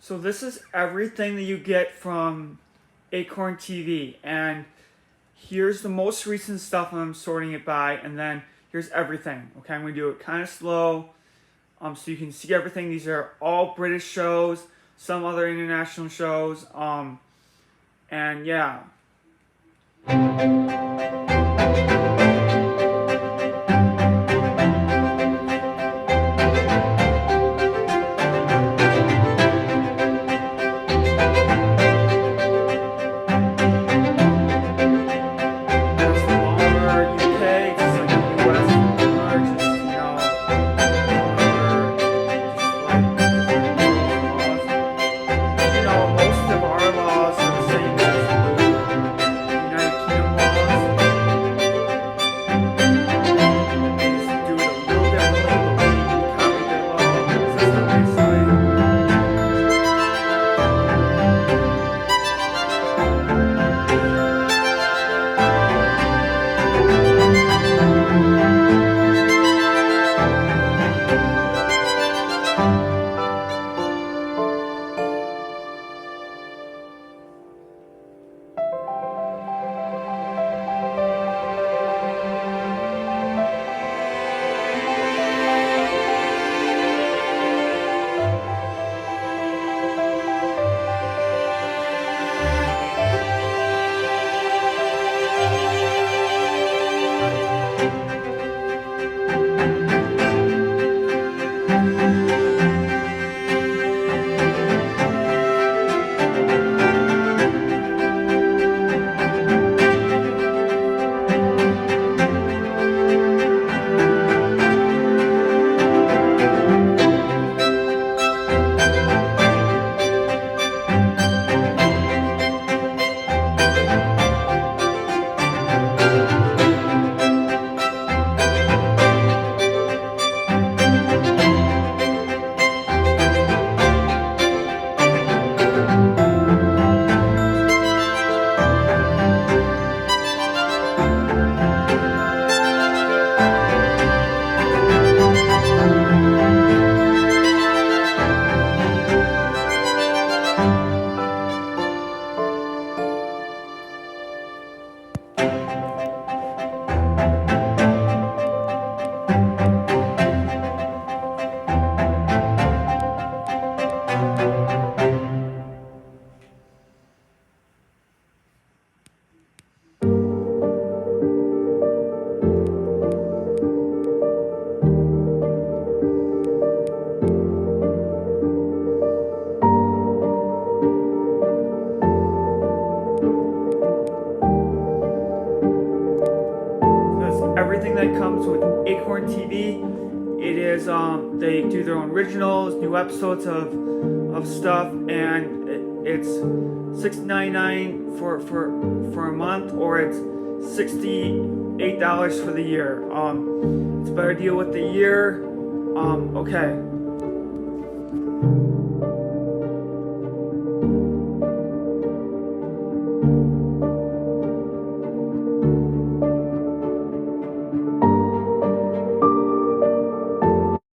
So this is everything that you get from Acorn TV, and here's the most recent stuff I'm sorting it by, and then here's everything. Okay, I'm gonna do it kind of slow, so you can see everything. These are all British shows, some other international shows, and yeah. Everything that comes with Acorn TV. It is they do their own originals, new episodes of stuff, and it's $6.99 for a month, or it's $68 for the year. It's a better deal with the year. Okay.